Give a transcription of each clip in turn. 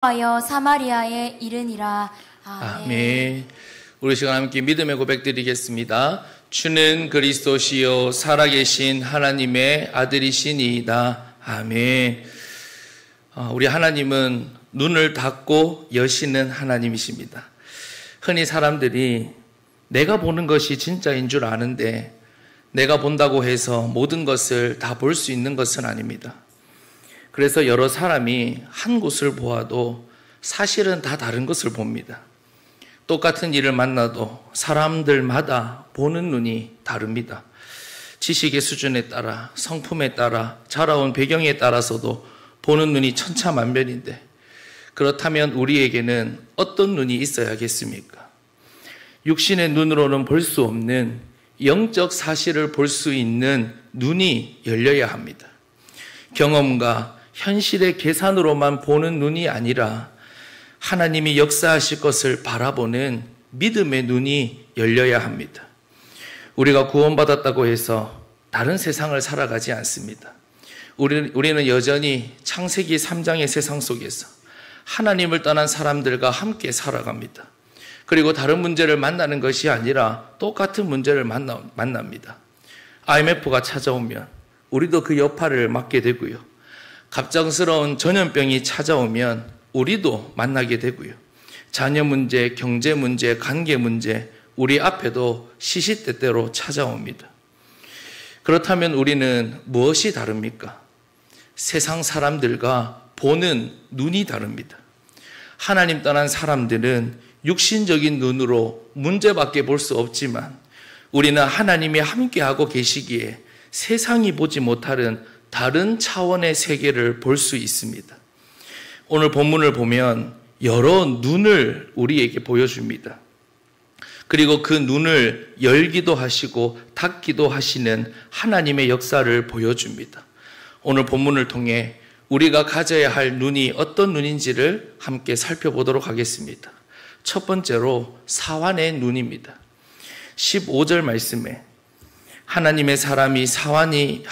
하여 사마리아에 이르니라. 아멘. 우리 시간 함께 믿음의 고백 드리겠습니다. 주는 그리스도시요 살아계신 하나님의 아들이시니이다. 아멘. 우리 하나님은 눈을 닫고 여시는 하나님이십니다. 흔히 사람들이 내가 보는 것이 진짜인 줄 아는데 내가 본다고 해서 모든 것을 다 볼 수 있는 것은 아닙니다. 그래서 여러 사람이 한 곳을 보아도 사실은 다 다른 것을 봅니다. 똑같은 일을 만나도 사람들마다 보는 눈이 다릅니다. 지식의 수준에 따라, 성품에 따라, 자라온 배경에 따라서도 보는 눈이 천차만별인데, 그렇다면 우리에게는 어떤 눈이 있어야겠습니까? 육신의 눈으로는 볼 수 없는 영적 사실을 볼 수 있는 눈이 열려야 합니다. 경험과 현실의 계산으로만 보는 눈이 아니라 하나님이 역사하실 것을 바라보는 믿음의 눈이 열려야 합니다. 우리가 구원받았다고 해서 다른 세상을 살아가지 않습니다. 우리는 여전히 창세기 3장의 세상 속에서 하나님을 떠난 사람들과 함께 살아갑니다. 그리고 다른 문제를 만나는 것이 아니라 똑같은 문제를 만납니다. IMF가 찾아오면 우리도 그 여파를 맡게 되고요. 갑작스러운 전염병이 찾아오면 우리도 만나게 되고요. 자녀 문제, 경제 문제, 관계 문제, 우리 앞에도 시시때때로 찾아옵니다. 그렇다면 우리는 무엇이 다릅니까? 세상 사람들과 보는 눈이 다릅니다. 하나님 떠난 사람들은 육신적인 눈으로 문제밖에 볼 수 없지만 우리는 하나님이 함께하고 계시기에 세상이 보지 못하는 다른 차원의 세계를 볼 수 있습니다. 오늘 본문을 보면 여러 눈을 우리에게 보여줍니다. 그리고 그 눈을 열기도 하시고 닫기도 하시는 하나님의 역사를 보여줍니다. 오늘 본문을 통해 우리가 가져야 할 눈이 어떤 눈인지를 함께 살펴보도록 하겠습니다. 첫 번째로 사환의 눈입니다. 15절 말씀에 하나님의 사람의 사환이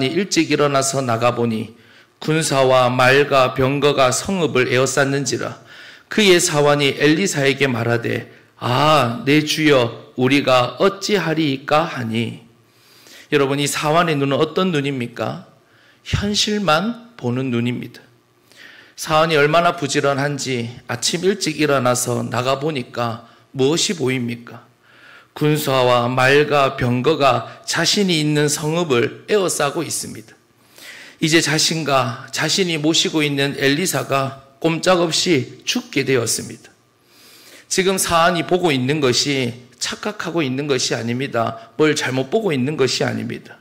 일찍 일어나서 나가보니 군사와 말과 병거가 성읍을 에워쌌는지라. 그의 사환이 엘리사에게 말하되 내 주여 우리가 어찌하리이까 하니. 여러분, 이 사환의 눈은 어떤 눈입니까? 현실만 보는 눈입니다. 사환이 얼마나 부지런한지 아침 일찍 일어나서 나가보니까 무엇이 보입니까? 군사와 말과 병거가 자신이 있는 성읍을 에워싸고 있습니다. 이제 자신이 모시고 있는 엘리사가 꼼짝없이 죽게 되었습니다. 지금 사안이 보고 있는 것이 착각하고 있는 것이 아닙니다. 뭘 잘못 보고 있는 것이 아닙니다.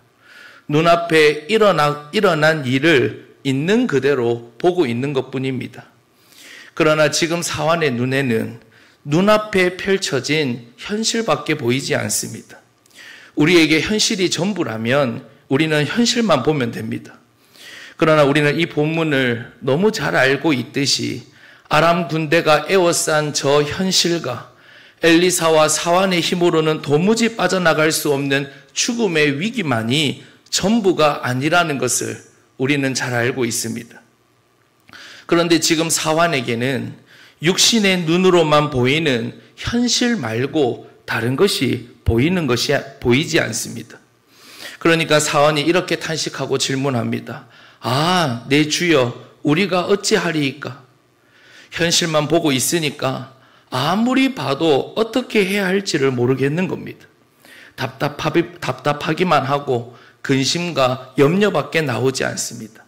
눈앞에 일어난 일을 있는 그대로 보고 있는 것뿐입니다. 그러나 지금 사환의 눈에는 눈앞에 펼쳐진 현실밖에 보이지 않습니다. 우리에게 현실이 전부라면 우리는 현실만 보면 됩니다. 그러나 우리는 이 본문을 너무 잘 알고 있듯이 아람 군대가 에워싼 저 현실과 엘리사와 사환의 힘으로는 도무지 빠져나갈 수 없는 죽음의 위기만이 전부가 아니라는 것을 우리는 잘 알고 있습니다. 그런데 지금 사환에게는 육신의 눈으로만 보이는 현실 말고 다른 것이 보이지 않습니다. 그러니까 사환이 이렇게 탄식하고 질문합니다. 내 주여 우리가 어찌하리이까? 현실만 보고 있으니까 아무리 봐도 어떻게 해야 할지를 모르겠는 겁니다. 답답하기만 하고 근심과 염려밖에 나오지 않습니다.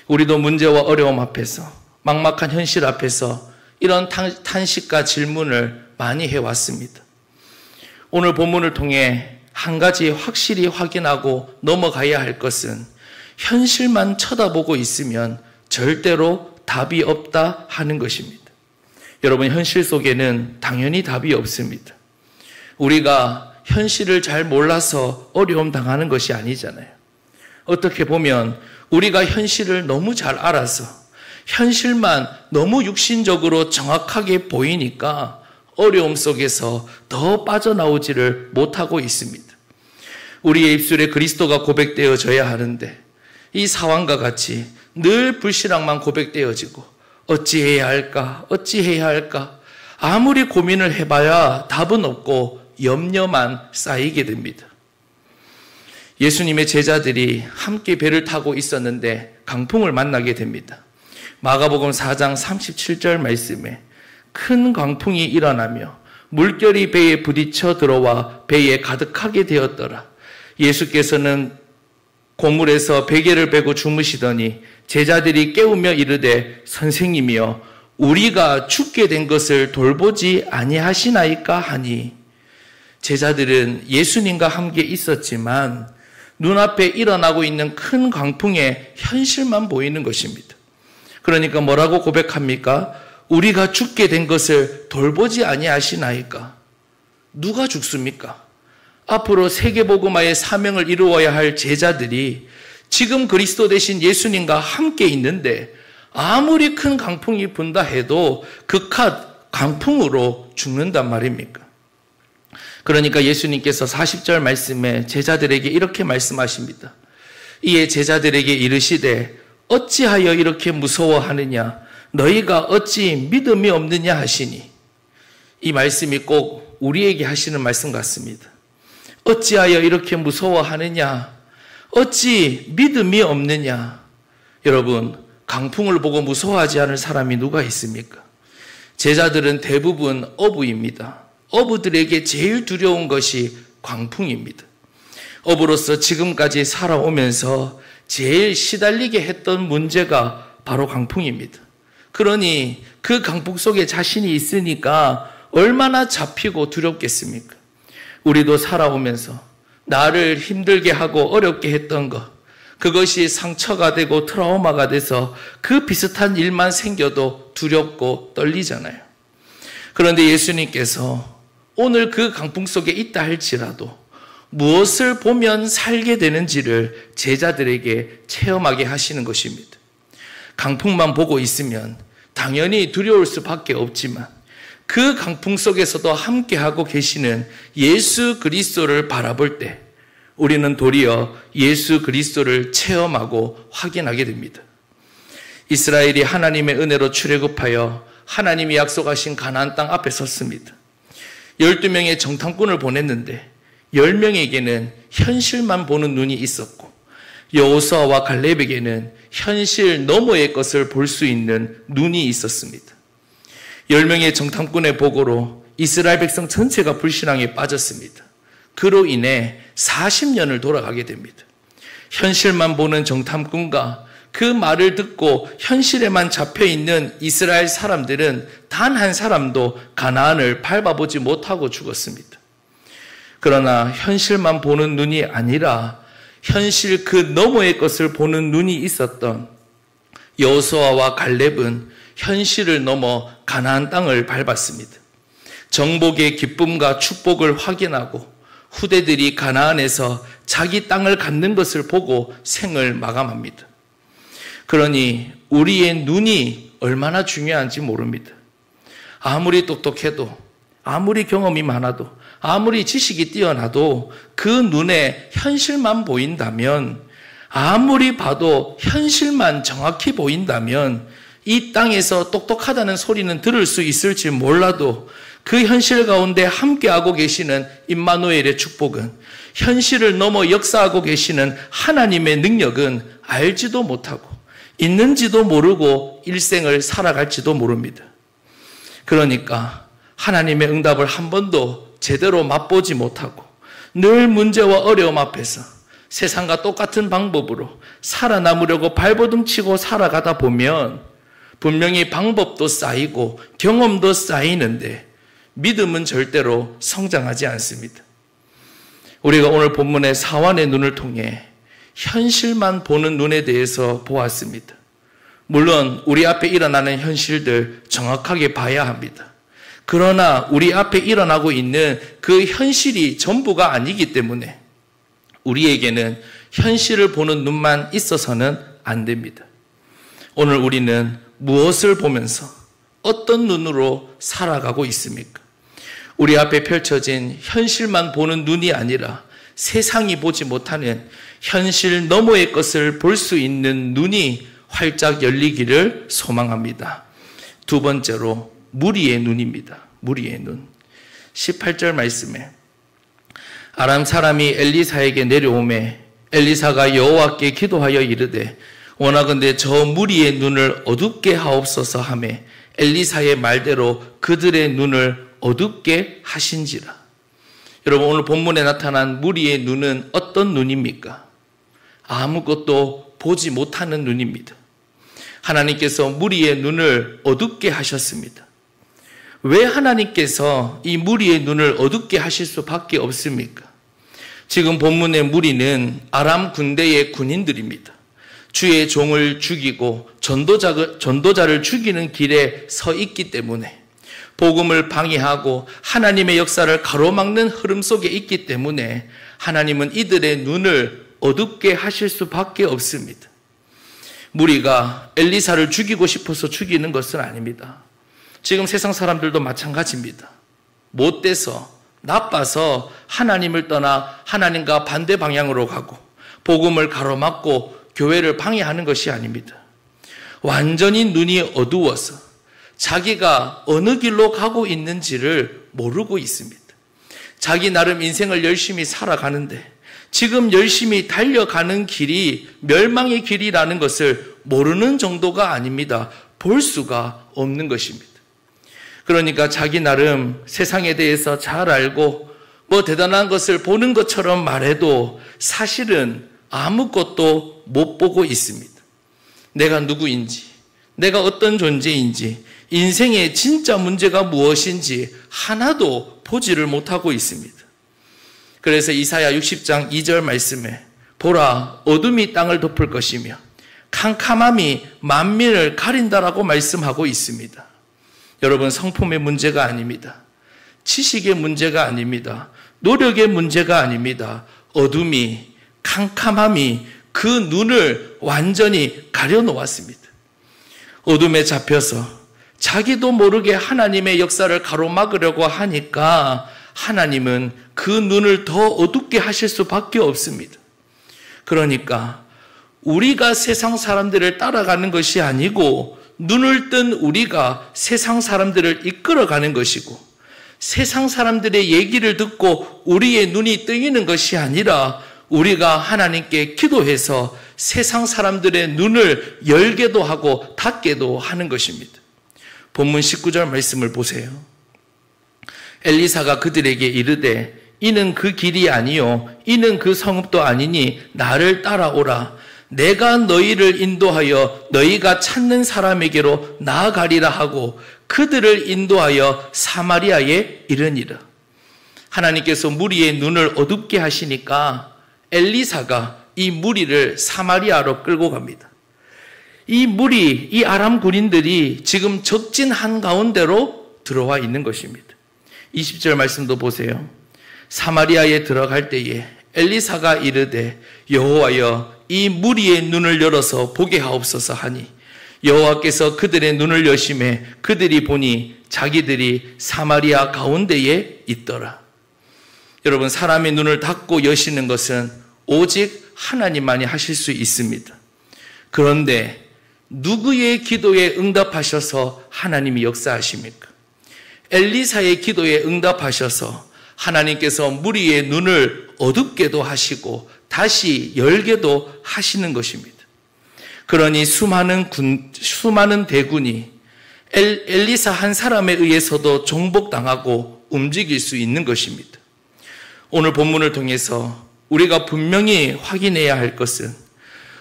우리도 문제와 어려움 앞에서, 막막한 현실 앞에서 이런 탄식과 질문을 많이 해왔습니다. 오늘 본문을 통해 한 가지 확실히 확인하고 넘어가야 할 것은 현실만 쳐다보고 있으면 절대로 답이 없다 하는 것입니다. 여러분, 현실 속에는 당연히 답이 없습니다. 우리가 현실을 잘 몰라서 어려움 당하는 것이 아니잖아요. 어떻게 보면 우리가 현실을 너무 잘 알아서 현실만 너무 육신적으로 정확하게 보이니까 어려움 속에서 더 빠져나오지를 못하고 있습니다. 우리의 입술에 그리스도가 고백되어져야 하는데 이 사환과 같이 늘 불신앙만 고백되어지고 어찌해야 할까? 어찌해야 할까? 아무리 고민을 해봐야 답은 없고 염려만 쌓이게 됩니다. 예수님의 제자들이 함께 배를 타고 있었는데 강풍을 만나게 됩니다. 마가복음 4장 37절 말씀에 큰 강풍이 일어나며 물결이 배에 부딪혀 들어와 배에 가득하게 되었더라. 예수께서는 고물에서 베개를 베고 주무시더니 제자들이 깨우며 이르되 선생님이여 우리가 죽게 된 것을 돌보지 아니하시나이까 하니, 제자들은 예수님과 함께 있었지만 눈앞에 일어나고 있는 큰 강풍의 현실만 보이는 것입니다. 그러니까 뭐라고 고백합니까? 우리가 죽게 된 것을 돌보지 아니하시나이까? 누가 죽습니까? 앞으로 세계복음화의 사명을 이루어야 할 제자들이 지금 그리스도 되신 예수님과 함께 있는데 아무리 큰 강풍이 분다 해도 극한 강풍으로 죽는단 말입니까? 그러니까 예수님께서 40절 말씀에 제자들에게 이렇게 말씀하십니다. 이에 제자들에게 이르시되 어찌하여 이렇게 무서워하느냐? 너희가 어찌 믿음이 없느냐 하시니. 이 말씀이 꼭 우리에게 하시는 말씀 같습니다. 어찌하여 이렇게 무서워하느냐? 어찌 믿음이 없느냐? 여러분, 강풍을 보고 무서워하지 않을 사람이 누가 있습니까? 제자들은 대부분 어부입니다. 어부들에게 제일 두려운 것이 강풍입니다. 어부로서 지금까지 살아오면서 제일 시달리게 했던 문제가 바로 강풍입니다. 그러니 그 강풍 속에 자신이 있으니까 얼마나 잡히고 두렵겠습니까? 우리도 살아오면서 나를 힘들게 하고 어렵게 했던 것, 그것이 상처가 되고 트라우마가 돼서 그 비슷한 일만 생겨도 두렵고 떨리잖아요. 그런데 예수님께서 오늘 그 강풍 속에 있다 할지라도 무엇을 보면 살게 되는지를 제자들에게 체험하게 하시는 것입니다. 강풍만 보고 있으면 당연히 두려울 수밖에 없지만 그 강풍 속에서도 함께하고 계시는 예수 그리스도를 바라볼 때 우리는 도리어 예수 그리스도를 체험하고 확인하게 됩니다. 이스라엘이 하나님의 은혜로 출애굽하여 하나님이 약속하신 가나안 땅 앞에 섰습니다. 12명의 정탐꾼을 보냈는데 10명에게는 현실만 보는 눈이 있었고 여호수아와 갈렙에게는 현실 너머의 것을 볼 수 있는 눈이 있었습니다. 10명의 정탐꾼의 보고로 이스라엘 백성 전체가 불신앙에 빠졌습니다. 그로 인해 40년을 돌아가게 됩니다. 현실만 보는 정탐꾼과 그 말을 듣고 현실에만 잡혀있는 이스라엘 사람들은 단 한 사람도 가나안을 밟아보지 못하고 죽었습니다. 그러나 현실만 보는 눈이 아니라 현실 그 너머의 것을 보는 눈이 있었던 여호수아와 갈렙은 현실을 넘어 가나안 땅을 밟았습니다. 정복의 기쁨과 축복을 확인하고 후대들이 가나안에서 자기 땅을 갖는 것을 보고 생을 마감합니다. 그러니 우리의 눈이 얼마나 중요한지 모릅니다. 아무리 똑똑해도, 아무리 경험이 많아도, 아무리 지식이 뛰어나도 그 눈에 현실만 보인다면, 아무리 봐도 현실만 정확히 보인다면 이 땅에서 똑똑하다는 소리는 들을 수 있을지 몰라도 그 현실 가운데 함께하고 계시는 임마누엘의 축복은, 현실을 넘어 역사하고 계시는 하나님의 능력은 알지도 못하고 있는지도 모르고 일생을 살아갈지도 모릅니다. 그러니까 하나님의 응답을 한 번도 제대로 맛보지 못하고 늘 문제와 어려움 앞에서 세상과 똑같은 방법으로 살아남으려고 발버둥치고 살아가다 보면 분명히 방법도 쌓이고 경험도 쌓이는데 믿음은 절대로 성장하지 않습니다. 우리가 오늘 본문의 사환의 눈을 통해 현실만 보는 눈에 대해서 보았습니다. 물론 우리 앞에 일어나는 현실들 정확하게 봐야 합니다. 그러나 우리 앞에 일어나고 있는 그 현실이 전부가 아니기 때문에 우리에게는 현실을 보는 눈만 있어서는 안 됩니다. 오늘 우리는 무엇을 보면서 어떤 눈으로 살아가고 있습니까? 우리 앞에 펼쳐진 현실만 보는 눈이 아니라 세상이 보지 못하는 현실 너머의 것을 볼 수 있는 눈이 활짝 열리기를 소망합니다. 두 번째로 무리의 눈입니다. 무리의 눈. 18절 말씀에 아람 사람이 엘리사에게 내려오매 엘리사가 여호와께 기도하여 이르되 원하건대 저 무리의 눈을 어둡게 하옵소서 하매 엘리사의 말대로 그들의 눈을 어둡게 하신지라. 여러분, 오늘 본문에 나타난 무리의 눈은 어떤 눈입니까? 아무것도 보지 못하는 눈입니다. 하나님께서 무리의 눈을 어둡게 하셨습니다. 왜 하나님께서 이 무리의 눈을 어둡게 하실 수밖에 없습니까? 지금 본문의 무리는 아람 군대의 군인들입니다. 주의 종을 죽이고 전도자를 죽이는 길에 서 있기 때문에, 복음을 방해하고 하나님의 역사를 가로막는 흐름 속에 있기 때문에 하나님은 이들의 눈을 어둡게 하실 수밖에 없습니다. 무리가 엘리사를 죽이고 싶어서 죽이는 것은 아닙니다. 지금 세상 사람들도 마찬가지입니다. 못돼서, 나빠서 하나님을 떠나 하나님과 반대 방향으로 가고 복음을 가로막고 교회를 방해하는 것이 아닙니다. 완전히 눈이 어두워서 자기가 어느 길로 가고 있는지를 모르고 있습니다. 자기 나름 인생을 열심히 살아가는데 지금 열심히 달려가는 길이 멸망의 길이라는 것을 모르는 정도가 아닙니다. 볼 수가 없는 것입니다. 그러니까 자기 나름 세상에 대해서 잘 알고 뭐 대단한 것을 보는 것처럼 말해도 사실은 아무것도 못 보고 있습니다. 내가 누구인지, 내가 어떤 존재인지, 인생의 진짜 문제가 무엇인지 하나도 보지를 못하고 있습니다. 그래서 이사야 60장 2절 말씀에 보라, 어둠이 땅을 덮을 것이며 캄캄함이 만민을 가린다라고 말씀하고 있습니다. 여러분, 성품의 문제가 아닙니다. 지식의 문제가 아닙니다. 노력의 문제가 아닙니다. 어둠이, 캄캄함이 그 눈을 완전히 가려놓았습니다. 어둠에 잡혀서 자기도 모르게 하나님의 역사를 가로막으려고 하니까 하나님은 그 눈을 더 어둡게 하실 수밖에 없습니다. 그러니까 우리가 세상 사람들을 따라가는 것이 아니고 눈을 뜬 우리가 세상 사람들을 이끌어가는 것이고, 세상 사람들의 얘기를 듣고 우리의 눈이 뜨이는 것이 아니라 우리가 하나님께 기도해서 세상 사람들의 눈을 열게도 하고 닫게도 하는 것입니다. 본문 19절 말씀을 보세요. 엘리사가 그들에게 이르되 이는 그 길이 아니요 이는 그 성읍도 아니니 나를 따라오라. 내가 너희를 인도하여 너희가 찾는 사람에게로 나아가리라 하고 그들을 인도하여 사마리아에 이르니라. 하나님께서 무리의 눈을 어둡게 하시니까 엘리사가 이 무리를 사마리아로 끌고 갑니다. 이 무리, 이 아람 군인들이 지금 적진 한가운데로 들어와 있는 것입니다. 20절 말씀도 보세요. 사마리아에 들어갈 때에 엘리사가 이르되 여호와여 이 무리의 눈을 열어서 보게 하옵소서 하니 여호와께서 그들의 눈을 여심해 그들이 보니 자기들이 사마리아 가운데에 있더라. 여러분, 사람의 눈을 닫고 여시는 것은 오직 하나님만이 하실 수 있습니다. 그런데 누구의 기도에 응답하셔서 하나님이 역사하십니까? 엘리사의 기도에 응답하셔서 하나님께서 무리의 눈을 어둡게도 하시고 다시 열게도 하시는 것입니다. 그러니 수많은 대군이 엘리사 한 사람에 의해서도 정복당하고 움직일 수 있는 것입니다. 오늘 본문을 통해서 우리가 분명히 확인해야 할 것은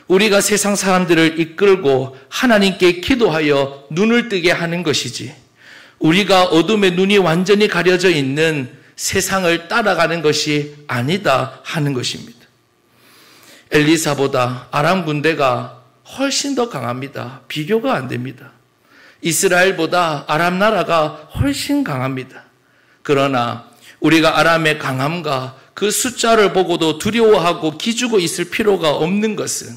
우리가 세상 사람들을 이끌고 하나님께 기도하여 눈을 뜨게 하는 것이지 우리가 어둠의 눈이 완전히 가려져 있는 세상을 따라가는 것이 아니다 하는 것입니다. 엘리사보다 아람 군대가 훨씬 더 강합니다. 비교가 안 됩니다. 이스라엘보다 아람 나라가 훨씬 강합니다. 그러나 우리가 아람의 강함과 그 숫자를 보고도 두려워하고 기죽어 있을 필요가 없는 것은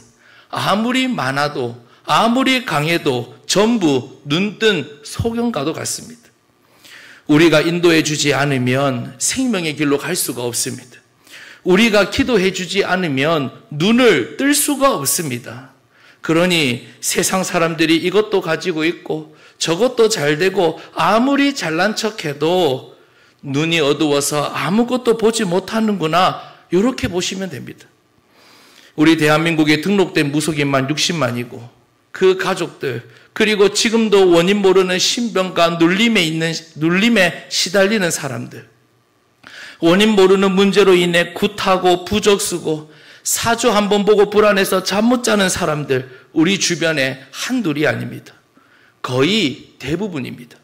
아무리 많아도 아무리 강해도 전부 눈뜬 소경과도 같습니다. 우리가 인도해 주지 않으면 생명의 길로 갈 수가 없습니다. 우리가 기도해 주지 않으면 눈을 뜰 수가 없습니다. 그러니 세상 사람들이 이것도 가지고 있고 저것도 잘 되고 아무리 잘난 척해도 눈이 어두워서 아무것도 보지 못하는구나, 이렇게 보시면 됩니다. 우리 대한민국에 등록된 무속인만 60만이고 그 가족들, 그리고 지금도 원인 모르는 신병과 눌림에 시달리는 사람들, 원인 모르는 문제로 인해 굿하고 부적 쓰고 사주 한번 보고 불안해서 잠 못 자는 사람들, 우리 주변에 한둘이 아닙니다. 거의 대부분입니다.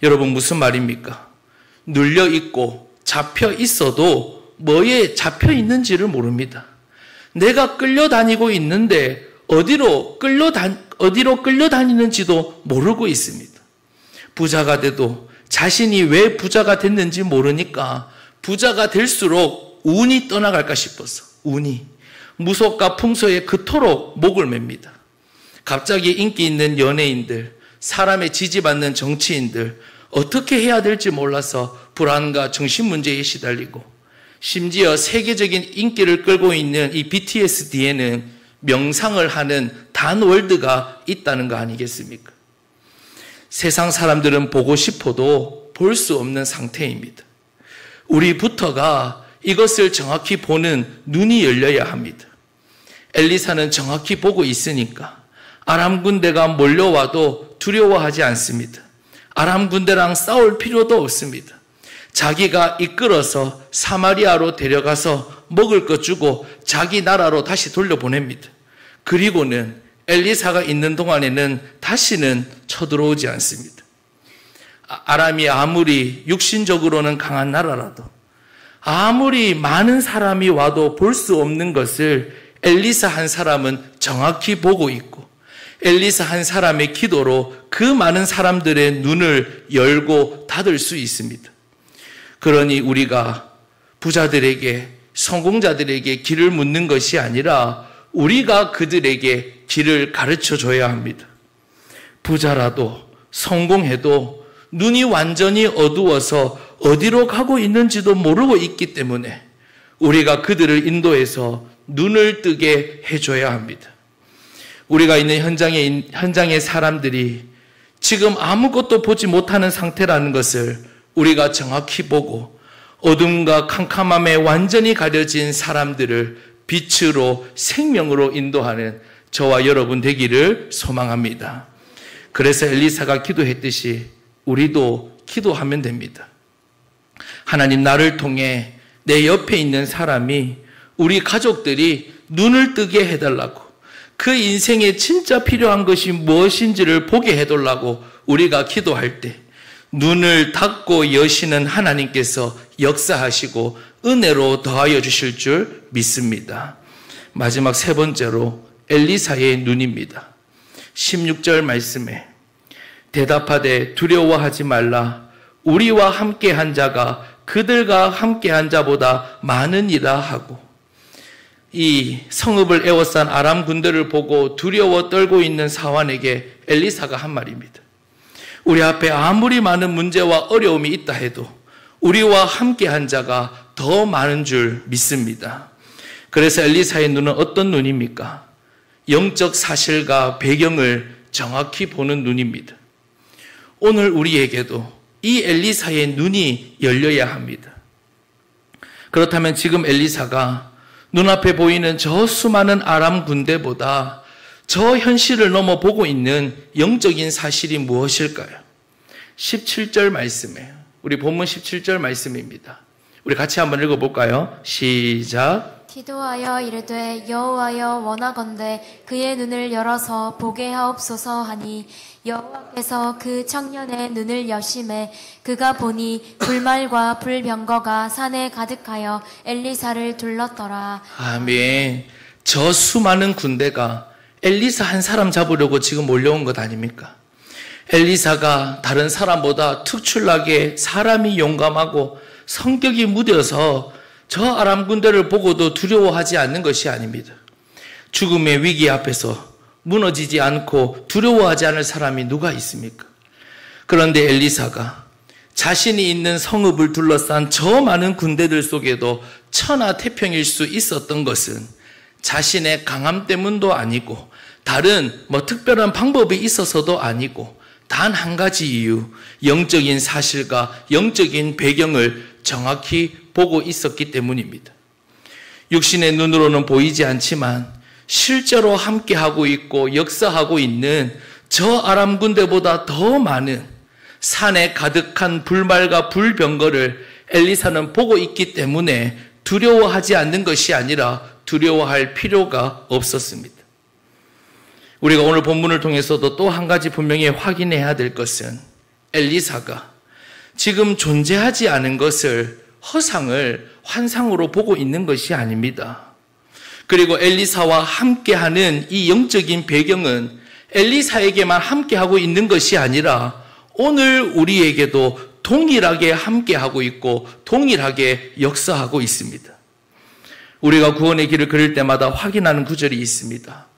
여러분, 무슨 말입니까? 눌려 있고 잡혀 있어도 뭐에 잡혀 있는지를 모릅니다. 내가 끌려다니고 있는데 어디로 끌려다니는지도 모르고 있습니다. 부자가 돼도 자신이 왜 부자가 됐는지 모르니까 부자가 될수록 운이 떠나갈까 싶어서 운이 무속과 풍소에 그토록 목을 맵니다. 갑자기 인기 있는 연예인들, 사람의 지지받는 정치인들, 어떻게 해야 될지 몰라서 불안과 정신문제에 시달리고, 심지어 세계적인 인기를 끌고 있는 이 BTS 뒤에는 명상을 하는 단월드가 있다는 거 아니겠습니까? 세상 사람들은 보고 싶어도 볼 수 없는 상태입니다. 우리부터가 이것을 정확히 보는 눈이 열려야 합니다. 엘리사는 정확히 보고 있으니까 아람 군대가 몰려와도 두려워하지 않습니다. 아람 군대랑 싸울 필요도 없습니다. 자기가 이끌어서 사마리아로 데려가서 먹을 것 주고 자기 나라로 다시 돌려보냅니다. 그리고는 엘리사가 있는 동안에는 다시는 쳐들어오지 않습니다. 아람이 아무리 육신적으로는 강한 나라라도, 아무리 많은 사람이 와도 볼 수 없는 것을 엘리사 한 사람은 정확히 보고 있고, 엘리사 한 사람의 기도로 그 많은 사람들의 눈을 열고 닫을 수 있습니다. 그러니 우리가 부자들에게, 성공자들에게 길을 묻는 것이 아니라 우리가 그들에게 길을 가르쳐 줘야 합니다. 부자라도 성공해도 눈이 완전히 어두워서 어디로 가고 있는지도 모르고 있기 때문에 우리가 그들을 인도해서 눈을 뜨게 해줘야 합니다. 우리가 있는 현장의 사람들이 지금 아무것도 보지 못하는 상태라는 것을 우리가 정확히 보고, 어둠과 캄캄함에 완전히 가려진 사람들을 빛으로, 생명으로 인도하는 저와 여러분 되기를 소망합니다. 그래서 엘리사가 기도했듯이 우리도 기도하면 됩니다. 하나님, 나를 통해 내 옆에 있는 사람이, 우리 가족들이 눈을 뜨게 해달라고, 그 인생에 진짜 필요한 것이 무엇인지를 보게 해달라고 우리가 기도할 때 눈을 닫고 여시는 하나님께서 역사하시고 은혜로 더하여 주실 줄 믿습니다. 마지막 세 번째로 엘리사의 눈입니다. 16절 말씀에 대답하되 두려워하지 말라. 우리와 함께한 자가 그들과 함께한 자보다 많으니라 하고, 이 성읍을 에워싼 아람 군대를 보고 두려워 떨고 있는 사환에게 엘리사가 한 말입니다. 우리 앞에 아무리 많은 문제와 어려움이 있다 해도 우리와 함께한 자가 더 많은 줄 믿습니다. 그래서 엘리사의 눈은 어떤 눈입니까? 영적 사실과 배경을 정확히 보는 눈입니다. 오늘 우리에게도 이 엘리사의 눈이 열려야 합니다. 그렇다면 지금 엘리사가 눈앞에 보이는 저 수많은 아람 군대보다 저 현실을 넘어 보고 있는 영적인 사실이 무엇일까요? 17절 말씀이에요. 우리 본문 17절 말씀입니다. 우리 같이 한번 읽어볼까요? 시작. 기도하여 이르되 여호와여 원하건대 그의 눈을 열어서 보게 하옵소서 하니 여호와께서 그 청년의 눈을 여심해 그가 보니 불말과 불병거가 산에 가득하여 엘리사를 둘렀더라. 아멘. 저 수많은 군대가 엘리사 한 사람 잡으려고 지금 몰려온 것 아닙니까? 엘리사가 다른 사람보다 특출나게 사람이 용감하고 성격이 무뎌서 저 아람 군대를 보고도 두려워하지 않는 것이 아닙니다. 죽음의 위기 앞에서 무너지지 않고 두려워하지 않을 사람이 누가 있습니까? 그런데 엘리사가 자신이 있는 성읍을 둘러싼 저 많은 군대들 속에도 천하태평일 수 있었던 것은 자신의 강함 때문도 아니고 다른 특별한 방법이 있어서도 아니고 단 한 가지 이유, 영적인 사실과 영적인 배경을 정확히 보고 있었기 때문입니다. 육신의 눈으로는 보이지 않지만 실제로 함께하고 있고 역사하고 있는 저 아람 군대보다 더 많은 산에 가득한 불말과 불병거를 엘리사는 보고 있기 때문에 두려워하지 않는 것이 아니라 두려워할 필요가 없었습니다. 우리가 오늘 본문을 통해서도 또 한 가지 분명히 확인해야 될 것은 엘리사가 지금 존재하지 않은 것을 허상을 환상으로 보고 있는 것이 아닙니다. 그리고 엘리사와 함께하는 이 영적인 배경은 엘리사에게만 함께하고 있는 것이 아니라 오늘 우리에게도 동일하게 함께하고 있고 동일하게 역사하고 있습니다. 우리가 구원의 길을 걸을 때마다 확인하는 구절이 있습니다.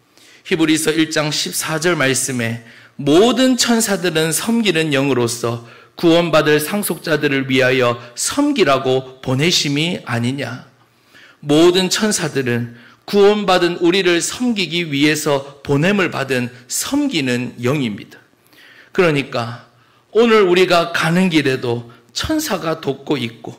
히브리서 1장 14절 말씀에 모든 천사들은 섬기는 영으로서 구원받을 상속자들을 위하여 섬기라고 보내심이 아니냐. 모든 천사들은 구원받은 우리를 섬기기 위해서 보냄을 받은 섬기는 영입니다. 그러니까 오늘 우리가 가는 길에도 천사가 돕고 있고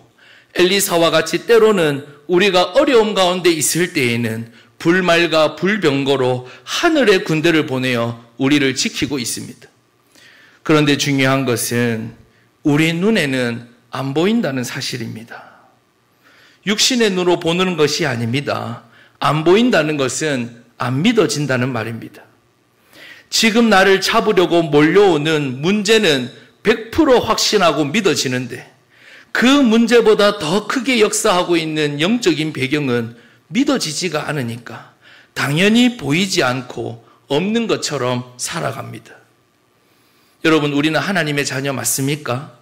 엘리사와 같이 때로는 우리가 어려움 가운데 있을 때에는 불말과 불병거로 하늘의 군대를 보내어 우리를 지키고 있습니다. 그런데 중요한 것은 우리 눈에는 안 보인다는 사실입니다. 육신의 눈으로 보는 것이 아닙니다. 안 보인다는 것은 안 믿어진다는 말입니다. 지금 나를 잡으려고 몰려오는 문제는 100% 확신하고 믿어지는데 그 문제보다 더 크게 역사하고 있는 영적인 배경은 믿어지지가 않으니까 당연히 보이지 않고 없는 것처럼 살아갑니다. 여러분, 우리는 하나님의 자녀 맞습니까?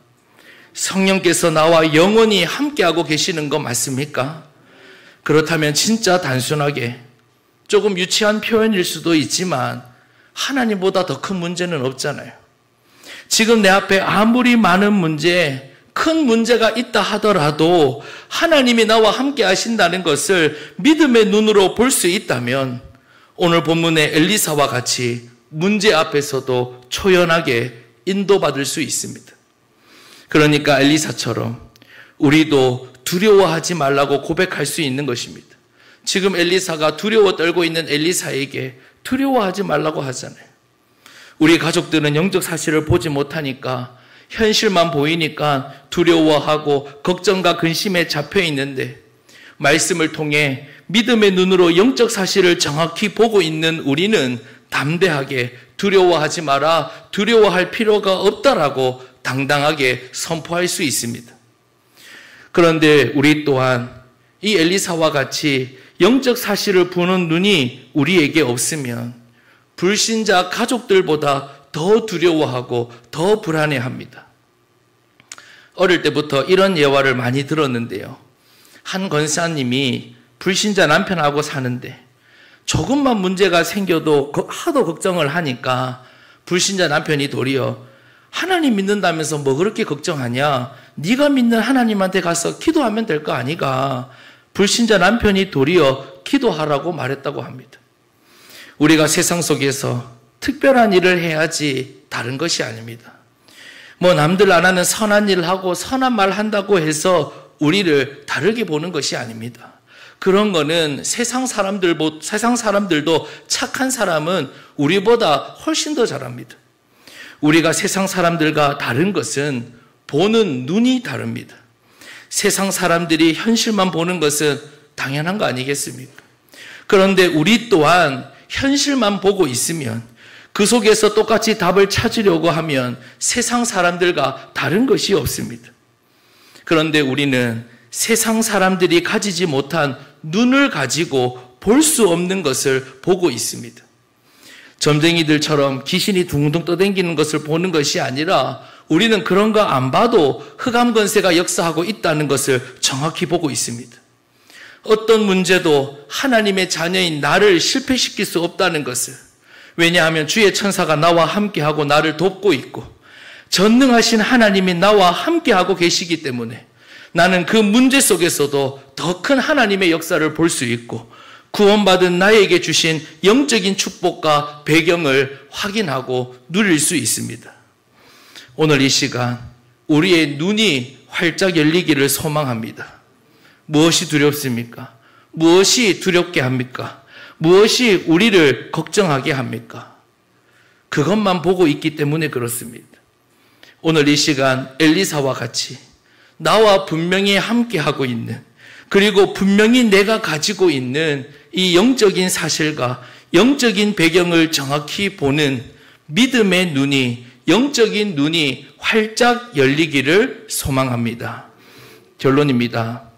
성령께서 나와 영원히 함께하고 계시는 거 맞습니까? 그렇다면 진짜 단순하게 조금 유치한 표현일 수도 있지만 하나님보다 더 큰 문제는 없잖아요. 지금 내 앞에 아무리 많은 문제, 큰 문제가 있다 하더라도 하나님이 나와 함께 하신다는 것을 믿음의 눈으로 볼 수 있다면 오늘 본문의 엘리사와 같이 문제 앞에서도 초연하게 인도받을 수 있습니다. 그러니까 엘리사처럼 우리도 두려워하지 말라고 고백할 수 있는 것입니다. 지금 엘리사가 두려워 떨고 있는 엘리사에게 두려워하지 말라고 하잖아요. 우리 가족들은 영적 사실을 보지 못하니까 현실만 보이니까 두려워하고 걱정과 근심에 잡혀 있는데 말씀을 통해 믿음의 눈으로 영적 사실을 정확히 보고 있는 우리는 담대하게 두려워하지 마라, 두려워할 필요가 없다라고 당당하게 선포할 수 있습니다. 그런데 우리 또한 이 엘리사와 같이 영적 사실을 보는 눈이 우리에게 없으면 불신자 가족들보다 더 두려워하고 더 불안해합니다. 어릴 때부터 이런 예화를 많이 들었는데요. 한 권사님이 불신자 남편하고 사는데 조금만 문제가 생겨도 하도 걱정을 하니까 불신자 남편이 도리어 하나님 믿는다면서 뭐 그렇게 걱정하냐? 네가 믿는 하나님한테 가서 기도하면 될 거 아니가? 불신자 남편이 도리어 기도하라고 말했다고 합니다. 우리가 세상 속에서 특별한 일을 해야지 다른 것이 아닙니다. 뭐 남들 안 하는 선한 일을 하고 선한 말 한다고 해서 우리를 다르게 보는 것이 아닙니다. 그런 거는 세상 사람들도 착한 사람은 우리보다 훨씬 더 잘합니다. 우리가 세상 사람들과 다른 것은 보는 눈이 다릅니다. 세상 사람들이 현실만 보는 것은 당연한 거 아니겠습니까? 그런데 우리 또한 현실만 보고 있으면 그 속에서 똑같이 답을 찾으려고 하면 세상 사람들과 다른 것이 없습니다. 그런데 우리는 세상 사람들이 가지지 못한 눈을 가지고 볼 수 없는 것을 보고 있습니다. 점쟁이들처럼 귀신이 둥둥 떠다니는 것을 보는 것이 아니라 우리는 그런 거 안 봐도 흑암 권세가 역사하고 있다는 것을 정확히 보고 있습니다. 어떤 문제도 하나님의 자녀인 나를 실패시킬 수 없다는 것을, 왜냐하면 주의 천사가 나와 함께하고 나를 돕고 있고 전능하신 하나님이 나와 함께하고 계시기 때문에 나는 그 문제 속에서도 더 큰 하나님의 역사를 볼 수 있고 구원받은 나에게 주신 영적인 축복과 배경을 확인하고 누릴 수 있습니다. 오늘 이 시간 우리의 눈이 활짝 열리기를 소망합니다. 무엇이 두렵습니까? 무엇이 두렵게 합니까? 무엇이 우리를 걱정하게 합니까? 그것만 보고 있기 때문에 그렇습니다. 오늘 이 시간 엘리사와 같이 나와 분명히 함께하고 있는, 그리고 분명히 내가 가지고 있는 이 영적인 사실과 영적인 배경을 정확히 보는 믿음의 눈이, 영적인 눈이 활짝 열리기를 소망합니다. 결론입니다.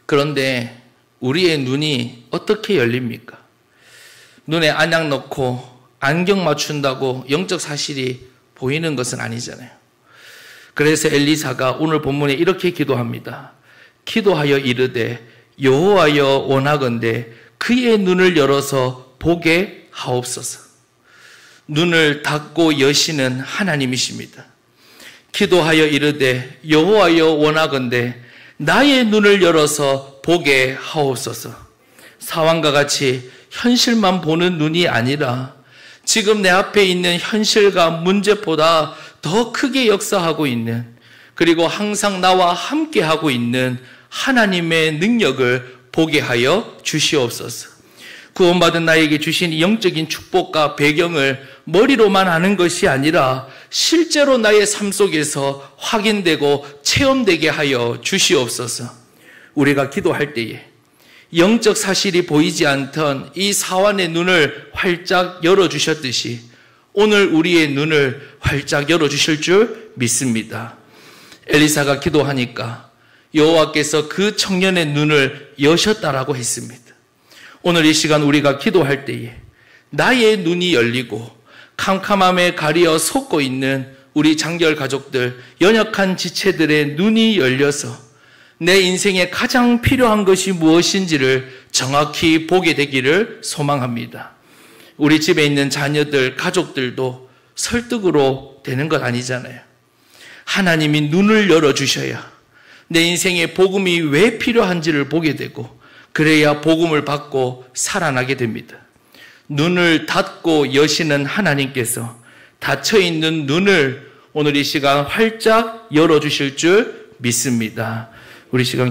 그런데 우리의 눈이 어떻게 열립니까? 눈에 안약 넣고 안경 맞춘다고 영적 사실이 보이는 것은 아니잖아요. 그래서 엘리사가 오늘 본문에 이렇게 기도합니다. 기도하여 이르되 여호와여 원하건대 그의 눈을 열어서 보게 하옵소서. 눈을 닫고 여시는 하나님이십니다. 기도하여 이르되 여호와여 원하건대 나의 눈을 열어서 보게 하옵소서. 사왕과 같이 현실만 보는 눈이 아니라 지금 내 앞에 있는 현실과 문제보다 더 크게 역사하고 있는, 그리고 항상 나와 함께하고 있는 하나님의 능력을 보게 하여 주시옵소서. 구원받은 나에게 주신 영적인 축복과 배경을 머리로만 아는 것이 아니라 실제로 나의 삶 속에서 확인되고 체험되게 하여 주시옵소서. 우리가 기도할 때에 영적 사실이 보이지 않던 이 사환의 눈을 활짝 열어주셨듯이 오늘 우리의 눈을 활짝 열어주실 줄 믿습니다. 엘리사가 기도하니까 여호와께서 그 청년의 눈을 여셨다라고 했습니다. 오늘 이 시간 우리가 기도할 때에 나의 눈이 열리고 캄캄함에 가리어 솟고 있는 우리 장결 가족들, 연약한 지체들의 눈이 열려서 내 인생에 가장 필요한 것이 무엇인지를 정확히 보게 되기를 소망합니다. 우리 집에 있는 자녀들, 가족들도 설득으로 되는 것 아니잖아요. 하나님이 눈을 열어주셔야 내 인생에 복음이 왜 필요한지를 보게 되고, 그래야 복음을 받고 살아나게 됩니다. 눈을 닫고 여시는 하나님께서 닫혀있는 눈을 오늘 이 시간 활짝 열어주실 줄 믿습니다. 우리 시간